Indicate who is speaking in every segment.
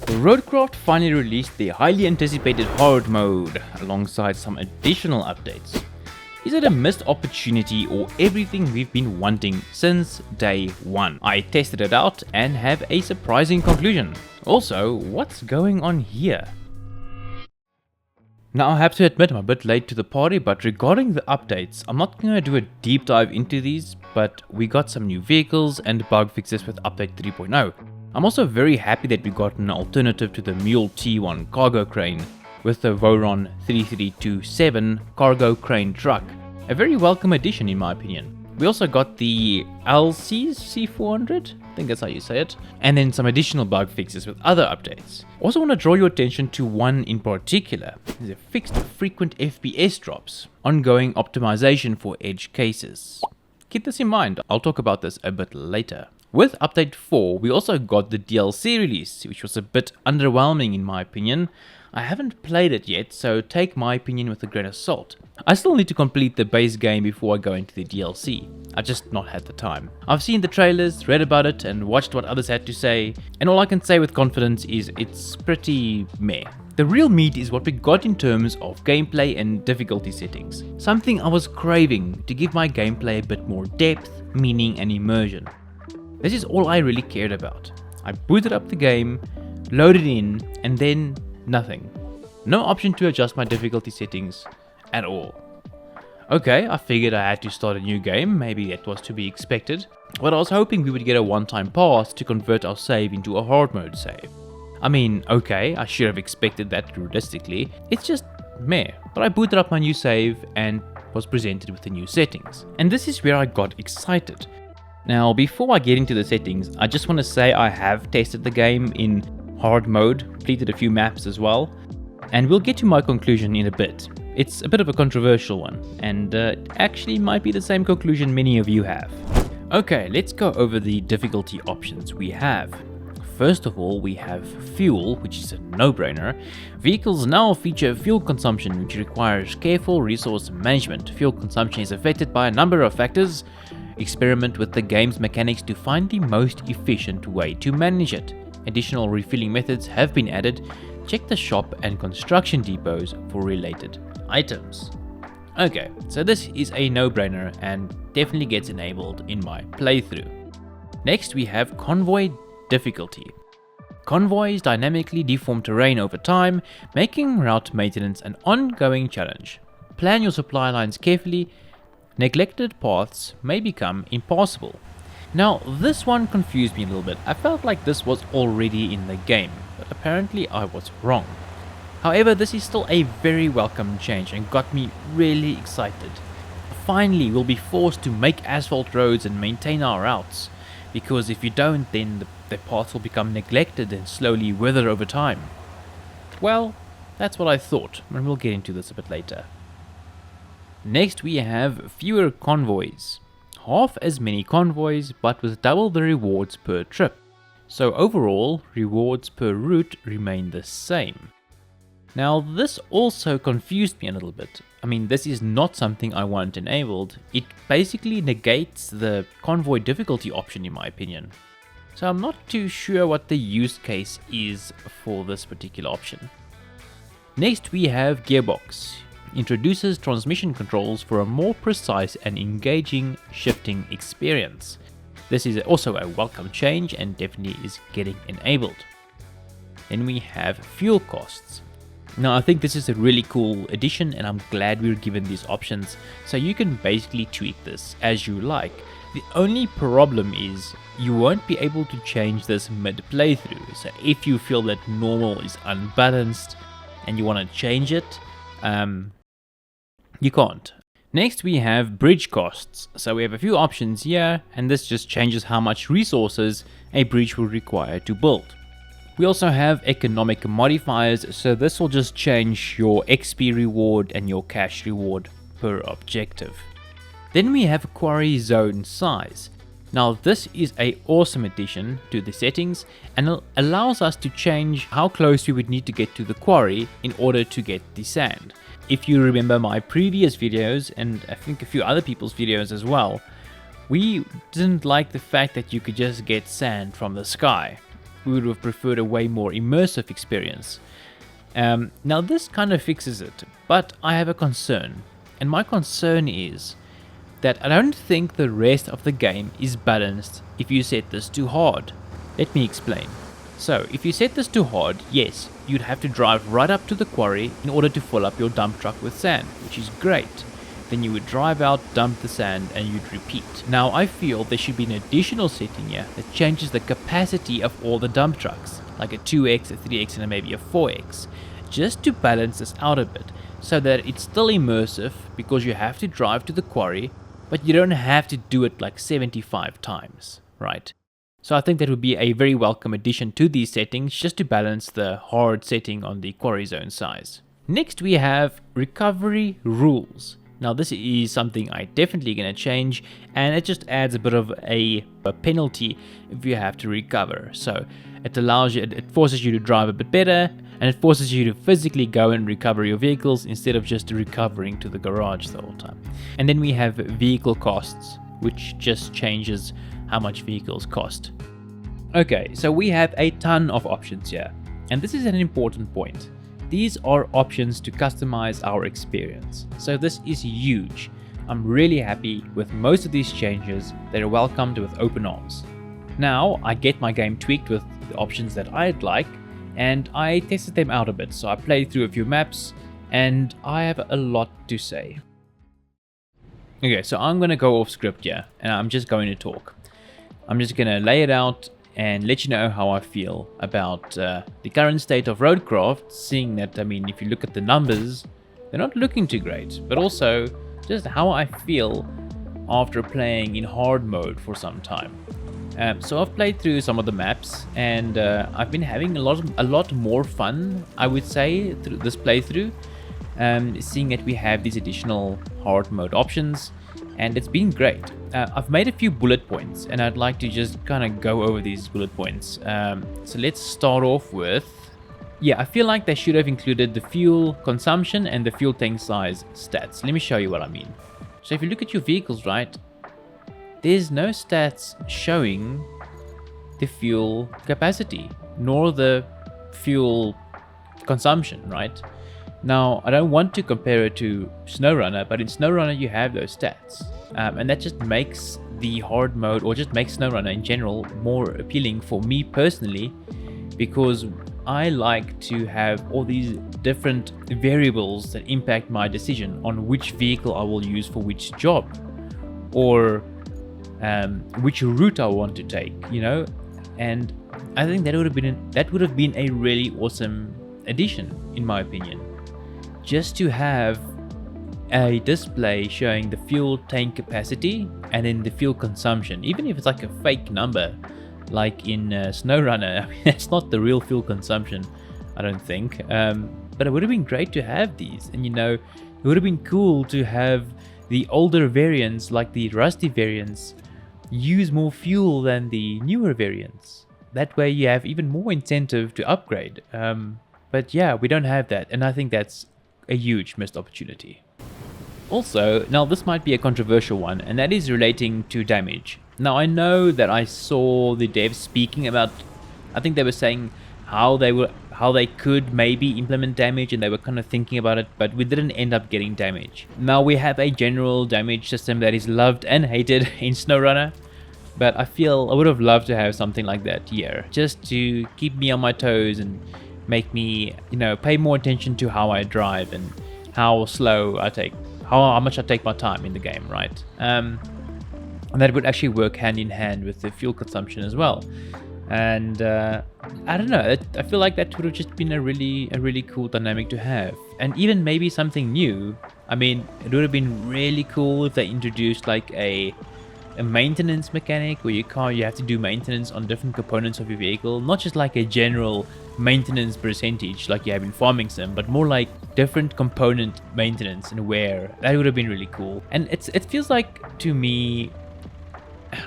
Speaker 1: Roadcraft finally released their highly anticipated hard mode alongside some additional updates. Is it a missed opportunity or everything we've been wanting since day one? I tested it out and have a surprising conclusion. Also, what's going on here? Now I have to admit I'm a bit late to the party, but regarding the updates, I'm not going to do a deep dive into these, but we got some new vehicles and bug fixes with update 3.0. I'm also very happy that we got an alternative to the Mule T1 cargo crane with the Voron 3327 cargo crane truck. A very welcome addition in my opinion. We also got the Alces C400, I think that's how you say it, and then some additional bug fixes with other updates. Also want to draw your attention to one in particular. There's a fixed frequent FPS drops, ongoing optimization for edge cases. Keep this in mind, I'll talk about this a bit later. With update 4, we also got the DLC release, which was a bit underwhelming in my opinion. I haven't played it yet, so take my opinion with a grain of salt. I still need to complete the base game before I go into the DLC. I've just not had the time. I've seen the trailers, read about it, and watched what others had to say, and all I can say with confidence is it's pretty meh. The real meat is what we got in terms of gameplay and difficulty settings. Something I was craving to give my gameplay a bit more depth, meaning, and immersion. This is all I really cared about. I booted up the game, loaded in, and then nothing. No option to adjust my difficulty settings at all. Okay, I figured I had to start a new game, maybe that was to be expected, but I was hoping we would get a one-time pass to convert our save into a hard mode save. I mean, okay, I should have expected that realistically, it's just meh, but I booted up my new save and was presented with the new settings. And this is where I got excited. Now, before I get into the settings, I just want to say I have tested the game in hard mode, completed a few maps as well, and we'll get to my conclusion in a bit. It's a bit of a controversial one, and actually might be the same conclusion many of you have. Okay, let's go over the difficulty options we have. First of all, we have fuel, which is a no-brainer. Vehicles now feature fuel consumption, which requires careful resource management. Fuel consumption is affected by a number of factors. Experiment with the game's mechanics to find the most efficient way to manage it. Additional refilling methods have been added. Check the shop and construction depots for related items. Okay, so this is a no-brainer and definitely gets enabled in my playthrough. Next we have Convoy difficulty. Convoys dynamically deform terrain over time, making route maintenance an ongoing challenge. Plan your supply lines carefully. Neglected paths may become impassable. Now, this one confused me a little bit. I felt like this was already in the game, but apparently I was wrong. However, this is still a very welcome change and got me really excited. Finally, we'll be forced to make asphalt roads and maintain our routes, because if you don't, then the paths will become neglected and slowly wither over time. Well, that's what I thought, and we'll get into this a bit later. Next we have fewer convoys. Half as many convoys, but with double the rewards per trip. So overall, rewards per route remain the same. Now this also confused me a little bit. I mean, this is not something I want enabled. It basically negates the convoy difficulty option in my opinion. So I'm not too sure what the use case is for this particular option. Next we have Gearbox. Introduces transmission controls for a more precise and engaging shifting experience. This is also a welcome change and definitely is getting enabled. Then we have fuel costs. Now I think this is a really cool addition and I'm glad we were given these options, so you can basically tweak this as you like. The only problem is you won't be able to change this mid playthrough, so if you feel that normal is unbalanced and you want to change it, you can't. Next we have bridge costs. So we have a few options here, and this just changes how much resources a bridge will require to build. We also have economic modifiers, so this will just change your XP reward and your cash reward per objective. Then we have quarry zone size. Now this is an awesome addition to the settings and allows us to change how close we would need to get to the quarry in order to get the sand. If you remember my previous videos, and I think a few other people's videos as well, we didn't like the fact that you could just get sand from the sky. we would have preferred a way more immersive experience. Now this kind of fixes it, but I have a concern, and my concern is that I don't think the rest of the game is balanced if you set this too hard. Let me explain. So, if you set this too hard, yes, you'd have to drive right up to the quarry in order to fill up your dump truck with sand, which is great. Then you would drive out, dump the sand, and you'd repeat. Now, I feel there should be an additional setting here that changes the capacity of all the dump trucks, like a 2x, a 3x, and maybe a 4x, just to balance this out a bit, so that it's still immersive, because you have to drive to the quarry, but you don't have to do it like 75 times, right? So I think that would be a very welcome addition to these settings, just to balance the hard setting on the quarry zone size. Next we have recovery rules. Now this is something I definitely going to change, and it just adds a bit of a penalty if you have to recover. So it allows you, it forces you to drive a bit better, and it forces you to physically go and recover your vehicles instead of just recovering to the garage the whole time. And then we have vehicle costs, which just changes how much vehicles cost. Okay, so we have a ton of options here, and this is an important point. These are options to customize our experience, so this is huge. I'm really happy with most of these changes that are welcomed with open arms. Now I get my game tweaked with the options that I'd like, and I tested them out a bit, so I played through a few maps and I have a lot to say. Okay, so I'm going to go off script here and I'm just going to talk. I'm just going to lay it out and let you know how I feel about the current state of Roadcraft, seeing that, I mean, if you look at the numbers, they're not looking too great, but also just how I feel after playing in hard mode for some time. So I've played through some of the maps, and I've been having a lot more fun, I would say, through this playthrough, seeing that we have these additional hard mode options, and it's been great. I've made a few bullet points, and I'd like to just kind of go over these bullet points. So let's start off with, I feel like they should have included the fuel consumption and the fuel tank size stats. Let me show you what I mean. So if you look at your vehicles, right, there's no stats showing the fuel capacity, nor the fuel consumption, right? Now, I don't want to compare it to SnowRunner, but in SnowRunner you have those stats. And that just makes the hard mode, or just makes SnowRunner in general, more appealing for me personally, because I like to have all these different variables that impact my decision on which vehicle I will use for which job, or which route I want to take, you know. And I think that would have been a really awesome addition, in my opinion, just to have a display showing the fuel tank capacity and then the fuel consumption, even if it's like a fake number like in SnowRunner. I mean, that's not the real fuel consumption, I don't think, but it would have been great to have these. And you know, it would have been cool to have the older variants, like the rusty variants, use more fuel than the newer variants. That way you have even more incentive to upgrade. But yeah, we don't have that, and I think that's a huge missed opportunity. Also, now this might be a controversial one, and that is relating to damage. Now I know that I saw the devs speaking about, I think they were saying how they could maybe implement damage, and they were kind of thinking about it, but we didn't end up getting damage. Now we have a general damage system that is loved and hated in SnowRunner, but I feel I would have loved to have something like that here, just to keep me on my toes and make me, you know, pay more attention to how I drive and how slow I take, how much I take my time in the game, right? And that would actually work hand in hand with the fuel consumption as well. And I don't know, I feel like that would have just been a really cool dynamic to have, and even maybe something new. I mean, it would have been really cool if they introduced like a maintenance mechanic where you have to do maintenance on different components of your vehicle, not just like a general maintenance percentage like you have in Farming Sim, but more like different component maintenance and wear. That would have been really cool. And it feels like, to me,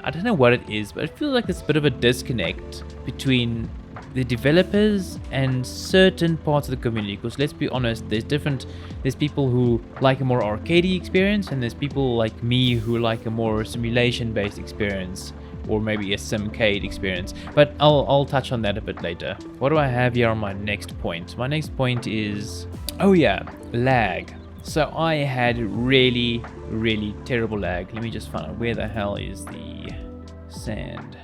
Speaker 1: I don't know what it is, but it feels like there's a bit of a disconnect between the developers and certain parts of the community, because let's be honest, there's people who like a more arcadey experience, and there's people like me who like a more simulation based experience or maybe a simcade experience, but I'll touch on that a bit later. What do I have here on my next point? My next point is, oh yeah, lag. So I had really terrible lag. Let me just find out where the hell is the sand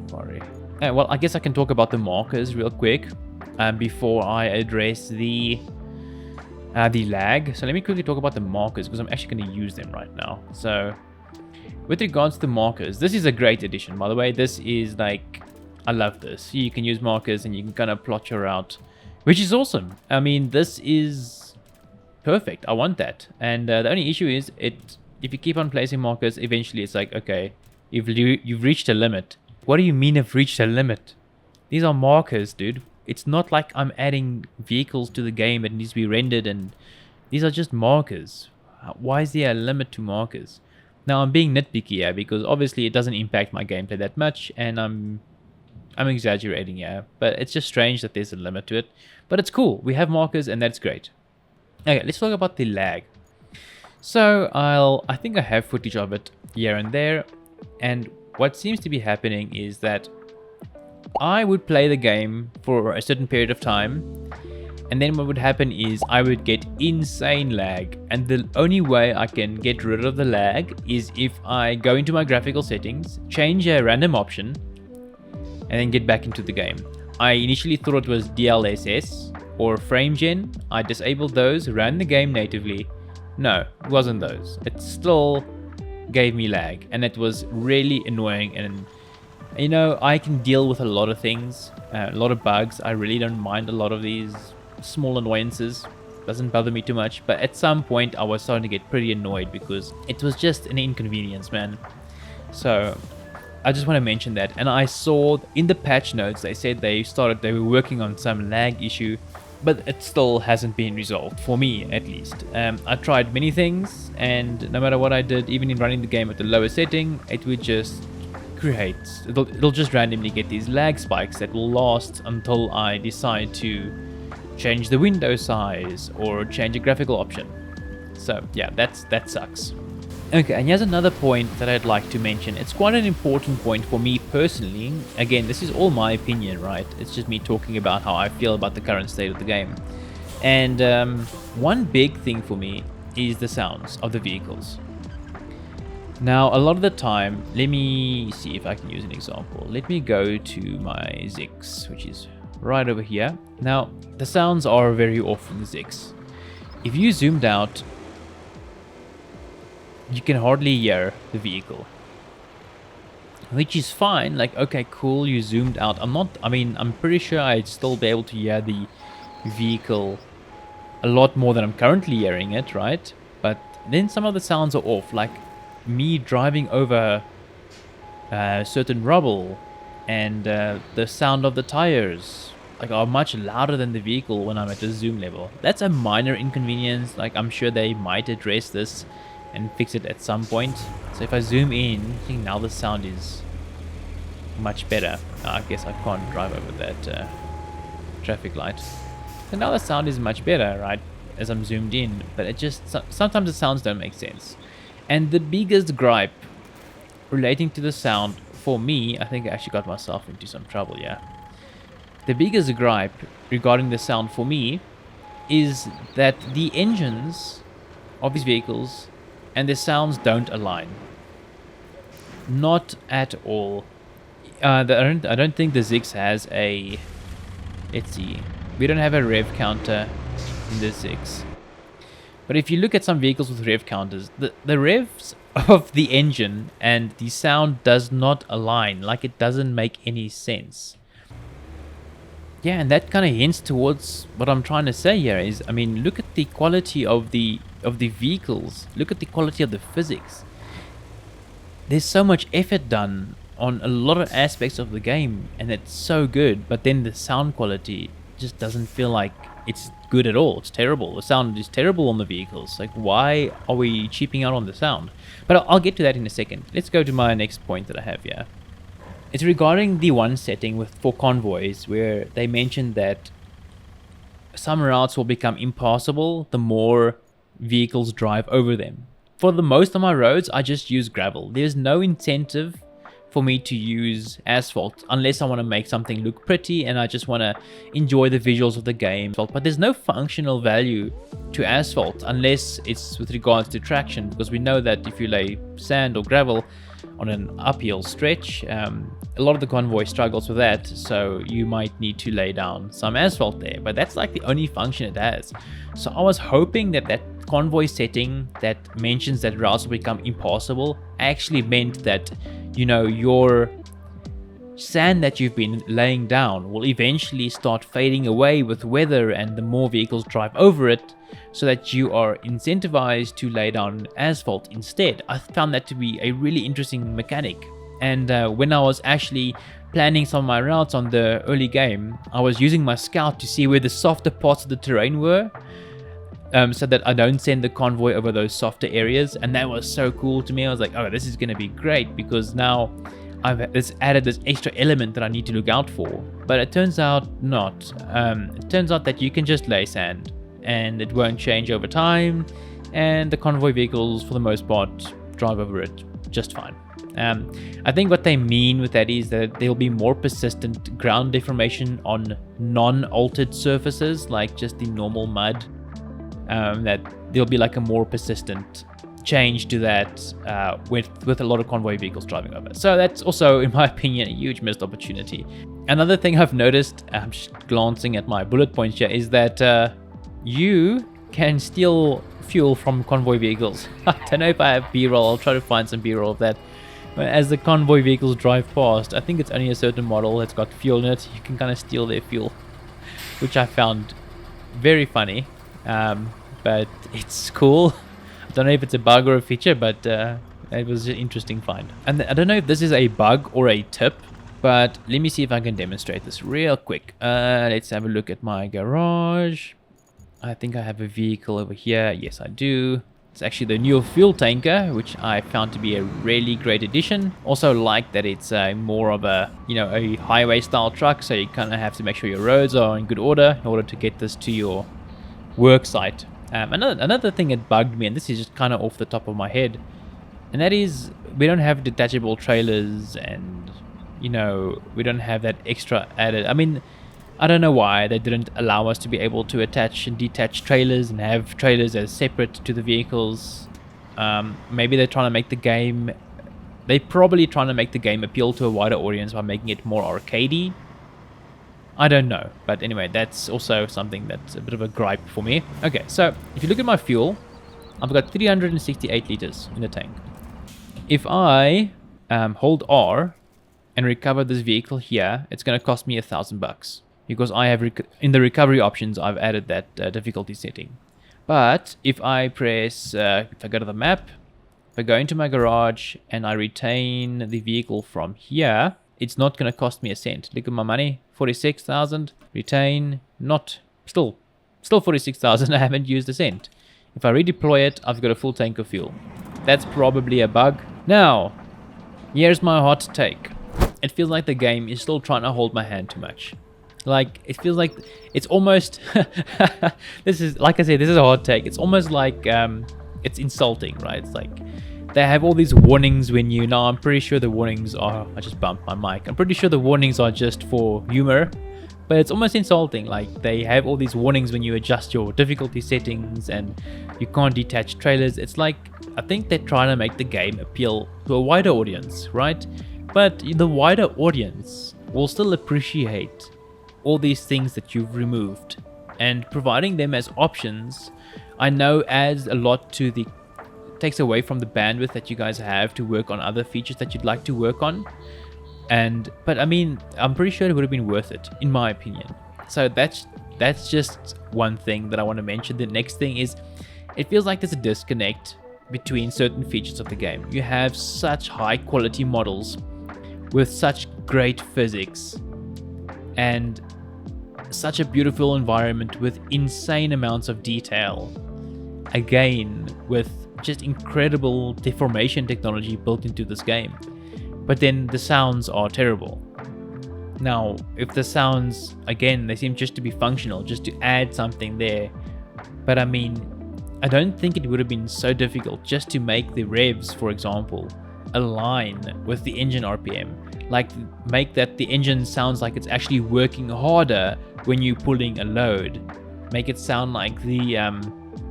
Speaker 1: quarry. Well, I guess I can talk about the markers real quick before I address the lag. So let me quickly talk about the markers, because I'm actually going to use them right now. So with regards to markers, this is a great addition, by the way. This is like, I love this. You can use markers and you can kind of plot your route, which is awesome. I mean, this is perfect. I want that. And the only issue is, if you keep on placing markers, eventually it's like, okay, you've reached a limit. What do you mean I've reached a limit? These are markers, dude. It's not like I'm adding vehicles to the game that needs to be rendered, and these are just markers. Why is there a limit to markers? Now, I'm being nitpicky here because obviously it doesn't impact my gameplay that much, and I'm exaggerating here, but it's just strange that there's a limit to it. But it's cool. We have markers, and that's great. Okay, let's talk about the lag. So I think I have footage of it here and there, and what seems to be happening is that I would play the game for a certain period of time, and then what would happen is I would get insane lag, and the only way I can get rid of the lag is if I go into my graphical settings, change a random option, and then get back into the game. I initially thought it was DLSS or frame gen. I disabled those, ran the game natively. No, it wasn't those. It still gave me lag, and it was really annoying. And you know, I can deal with a lot of things, a lot of bugs. I really don't mind a lot of these small annoyances. Doesn't bother me too much, but at some point I was starting to get pretty annoyed because it was just an inconvenience, man. So I just want to mention that. And I saw in the patch notes they said they were working on some lag issue, but it still hasn't been resolved, for me at least. I tried many things, and no matter what I did, even in running the game at the lower setting, it would just create, it'll just randomly get these lag spikes that will last until I decide to change the window size or change a graphical option. So yeah, that sucks. Okay, and here's another point that I'd like to mention. It's quite an important point for me personally. Again, this is all my opinion, right? It's just me talking about how I feel about the current state of the game. And one big thing for me is the sounds of the vehicles. Now, a lot of the time, let me see if I can use an example. Let me go to my Zix, which is right over here. Now, the sounds are very off in the Zix. If you zoomed out, you can hardly hear the vehicle, which is fine. Like, okay, cool, you zoomed out. I'm pretty sure I'd still be able to hear the vehicle a lot more than I'm currently hearing it, right? But then some of the sounds are off, like me driving over certain rubble, and the sound of the tires are much louder than the vehicle when I'm at the zoom level. That's a minor inconvenience. Like, I'm sure they might address this and fix it at some point. So if I zoom in, I think now the sound is much better. I guess I can't drive over that traffic light. So now the sound is much better, right, as I'm zoomed in, but it just, sometimes the sounds don't make sense. And the biggest gripe relating to the sound for me, I think I actually got myself into some trouble, yeah. The biggest gripe regarding the sound for me is that the engines of these vehicles and the sounds don't align. Not at all. I don't think the Zix has a... Let's see. We don't have a rev counter in the Zix. But if you look at some vehicles with rev counters, the revs of the engine and the sound does not align. Like, it doesn't make any sense. Yeah, and that kind of hints towards what I'm trying to say here is, I mean, look at the quality of the vehicles. Look at the quality of the physics. There's so much effort done on a lot of aspects of the game, and it's so good, but then the sound quality just doesn't feel like it's good at all. It's terrible. The sound is terrible on the vehicles. Like, why are we cheaping out on the sound? But I'll get to that in a second. Let's go to my next point that I have here. It's regarding the one setting for convoys, where they mentioned that some routes will become impassable the more vehicles drive over them. For the most of my roads, I just use gravel. There's no incentive for me to use asphalt unless I want to make something look pretty and I just want to enjoy the visuals of the game. But there's no functional value to asphalt unless it's with regards to traction, because we know that if you lay sand or gravel on an uphill stretch, a lot of the Convoy struggles with that, so you might need to lay down some asphalt there, but that's like the only function it has. So I was hoping that that Convoy setting that mentions that routes will become impassable actually meant that, you know, your sand that you've been laying down will eventually start fading away with weather and the more vehicles drive over it, so that you are incentivized to lay down asphalt instead. I found that to be a really interesting mechanic. And when I was actually planning some of my routes on the early game, I was using my scout to see where the softer parts of the terrain were, so that I don't send the convoy over those softer areas. And that was so cool to me. I was like, oh, this is going to be great, because now I've added this extra element that I need to look out for. But it turns out not. It turns out that you can just lay sand and it won't change over time, and the convoy vehicles for the most part drive over it just fine. I think what they mean with that is that there'll be more persistent ground deformation on non-altered surfaces, like just the normal mud. That there'll be like a more persistent change to that with a lot of convoy vehicles driving over. So that's also, in my opinion, a huge missed opportunity. Another thing I've noticed, I'm just glancing at my bullet points here, is that you can steal fuel from convoy vehicles. I don't know if I have B-roll. I'll try to find some B-roll of that. But as the convoy vehicles drive past, I think it's only a certain model that's got fuel in it. You can kind of steal their fuel, which I found very funny. But it's cool. I don't know if it's a bug or a feature, but it was an interesting find. And I don't know if this is a bug or a tip, but let me see if I can demonstrate this real quick. Let's have a look at my garage. I think I have a vehicle over here. Yes, I do. It's actually the new fuel tanker, which I found to be a really great addition. Also like that it's more of a, you know, a highway style truck, so you kind of have to make sure your roads are in good order in order to get this to your work site. Another thing that bugged me, and this is just kind of off the top of my head, and that is we don't have detachable trailers, and, you know, we don't have that extra added. I mean, I don't know why they didn't allow us to be able to attach and detach trailers and have trailers as separate to the vehicles. Maybe they're trying to make the game... They're probably trying to make the game appeal to a wider audience by making it more arcadey. I don't know. But anyway, that's also something that's a bit of a gripe for me. Okay, so if you look at my fuel, I've got 368 liters in the tank. If I hold R and recover this vehicle here, it's going to cost me $1,000. Because I have, in the recovery options, I've added that difficulty setting. But if I press, if I go to the map, if I go into my garage and I retain the vehicle from here, it's not going to cost me a cent. Look at my money, 46,000, retain, not, still 46,000, I haven't used a cent. If I redeploy it, I've got a full tank of fuel. That's probably a bug. Now, here's my hot take. It feels like the game is still trying to hold my hand too much. Like, it feels like it's almost... this is, like I said, this is a hot take. It's almost like it's insulting, right? It's like they have all these warnings when you... Now, I'm pretty sure the warnings are... I just bumped my mic. I'm pretty sure the warnings are just for humor. But it's almost insulting. Like, they have all these warnings when you adjust your difficulty settings and you can't detach trailers. It's like, I think they're trying to make the game appeal to a wider audience, right? But the wider audience will still appreciate all these things that you've removed, and providing them as options, I know adds a lot to the, takes away from the bandwidth that you guys have to work on other features that you'd like to work on. But I mean, I'm pretty sure it would have been worth it, in my opinion. So that's just one thing that I want to mention. The next thing is, it feels like there's a disconnect between certain features of the game. You have such high quality models with such great physics and such a beautiful environment with insane amounts of detail, again with just incredible deformation technology built into this game, but then the sounds are terrible. Now, if the sounds, again, they seem just to be functional, just to add something there, but I mean, I don't think it would have been so difficult just to make the revs, for example, align with the engine RPM. Like make that the engine sounds like it's actually working harder when you're pulling a load. Make it sound like the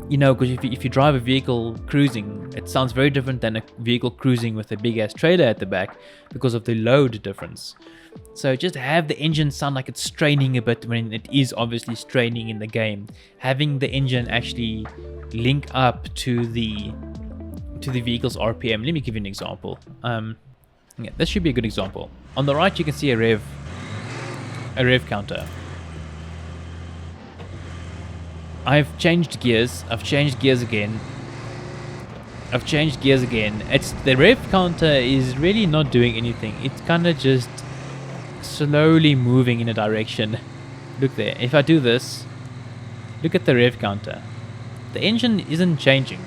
Speaker 1: you know, because if you drive a vehicle cruising, it sounds very different than a vehicle cruising with a big ass trailer at the back because of the load difference. So just have the engine sound like it's straining a bit when it is obviously straining in the game. Having the engine actually link up to the vehicle's RPM. Let me give you an example. Yeah, this should be a good example. On the right you can see a rev counter. I've changed gears. I've changed gears again. It's the rev counter is really not doing anything. It's kind of just slowly moving in a direction. Look there. If I do this, look at the rev counter. The engine isn't changing.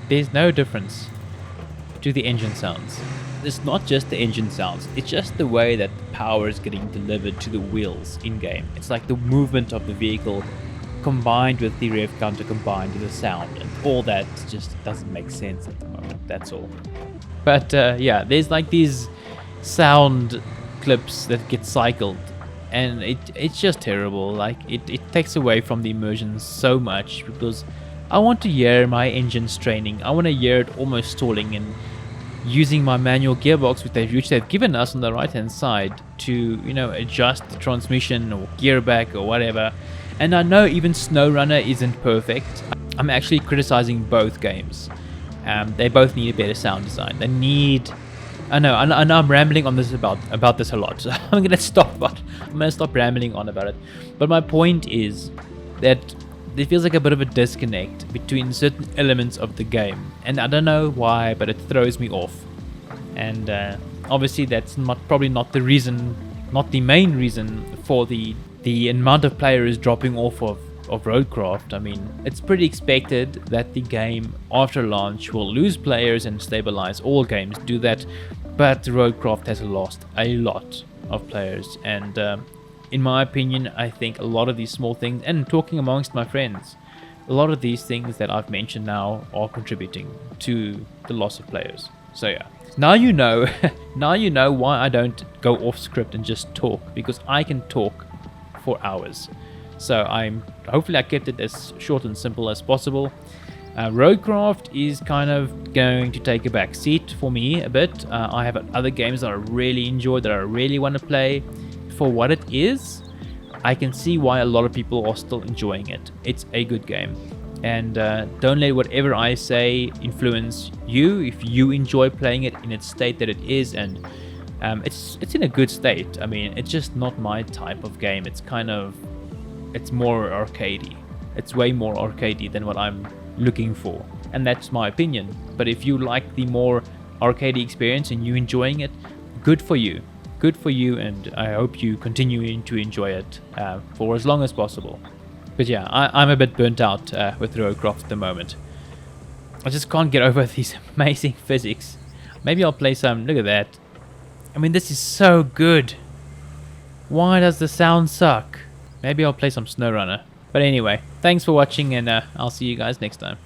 Speaker 1: There's no difference to the engine sounds. It's not just the engine sounds, it's just the way that the power is getting delivered to the wheels in game. It's like the movement of the vehicle combined with the rev counter combined with the sound, and all that just doesn't make sense at the moment, that's all. But yeah, there's like these sound clips that get cycled, and it's just terrible. Like it takes away from the immersion so much, because I want to hear my engine straining. I want to hear it almost stalling, and using my manual gearbox which they've given us on the right hand side to, you know, adjust the transmission or gear back or whatever. And I know even SnowRunner isn't perfect. I'm actually criticizing both games. They both need a better sound design. They need... I know I'm rambling on this about this a lot, so I'm gonna stop rambling on about it. But my point is that there feels like a bit of a disconnect between certain elements of the game, and I don't know why, but it throws me off. And obviously that's probably not the main reason for the amount of players dropping off of Roadcraft. I mean, it's pretty expected that the game after launch will lose players and stabilize. All games do that, but Roadcraft has lost a lot of players, and in my opinion, I think a lot of these small things, and talking amongst my friends, a lot of these things that I've mentioned now are contributing to the loss of players. So yeah, now you know now you know why I don't go off script and just talk, because I can talk for hours. So hopefully I kept it as short and simple as possible. Roadcraft is kind of going to take a back seat for me a bit. I have other games that I really enjoy, that I really want to play. For what it is, I can see why a lot of people are still enjoying it. It's a good game, and don't let whatever I say influence you. If you enjoy playing it in its state that it is, and it's in a good state. I mean, it's just not my type of game. It's more arcadey. It's way more arcadey than what I'm looking for, and that's my opinion. But if you like the more arcadey experience and you enjoying it, good for you. Good for you, and I hope you continue to enjoy it for as long as possible. But yeah, I'm a bit burnt out with Roadcraft at the moment. I just can't get over these amazing physics. Maybe I'll play some. Look at that. I mean, this is so good. Why does the sound suck? Maybe I'll play some SnowRunner. But anyway, thanks for watching, and I'll see you guys next time.